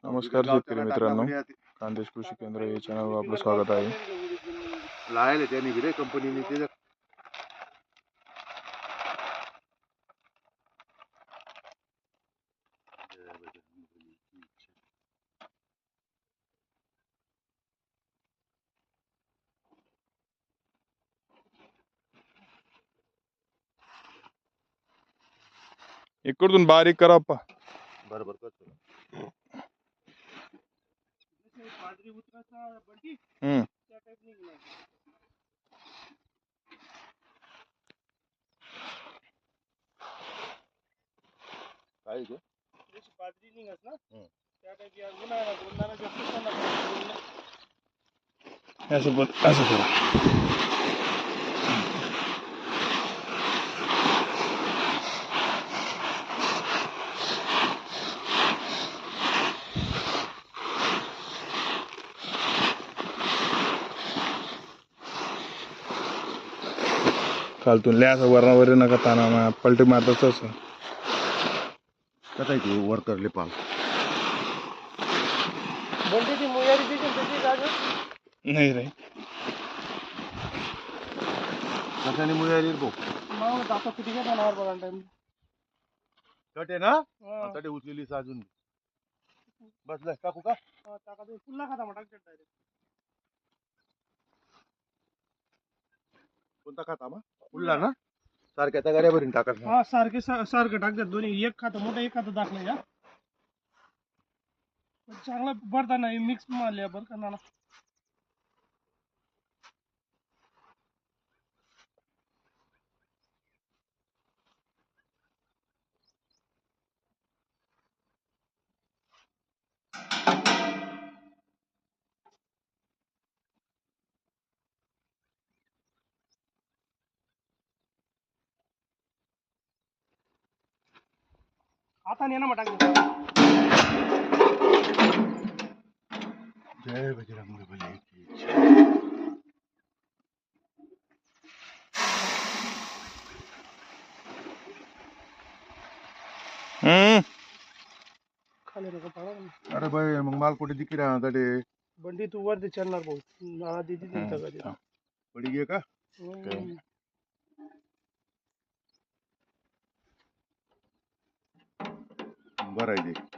नमस्कार शेतकरी मित्रांनो, खानदेश कृषी केंद्र या चॅनलवर आपलं स्वागत आहे. लायले त्यांनी गिरे कंपनीने ते इकडून बारीक करा पा बरोबर करतो. काय आहे बाजरी निघत ना त्या टाईप या उन्हाळ्याला जास्त असं करा. खालतून लय असं वरणावर नका ताना पलटी मारतच असं कसं आहे ते वर करले पाल बंडी ती मुयारी देखील त्याची जागा नाही रे. कशाने मुळे बो मग दाखव किती काय जाणार बघा टाइम कट आहे ना तटे उचलेली अजून बसलाय टाकू का टाका ते पुन्हा खाता मग टाक डायरेक्ट कोणता खाता मग फुलला ना सारख्या त्या गाड्या भरून टाकायचं. हा सारखे सारखं टाकतात दोन्ही एक खातं मोठं एक खातं दाखलं या चांगला भरताना मिक्स मारले बरं का नाना आता ने ना मग टाक जय बजरंग बली की खाली नको पाडा अरे भाई मग माल कुठे दिकी राहणार तटे बंडी तू वर चलणार भाऊ नाना दीदी सगळं पडी गे का बरं आहे ते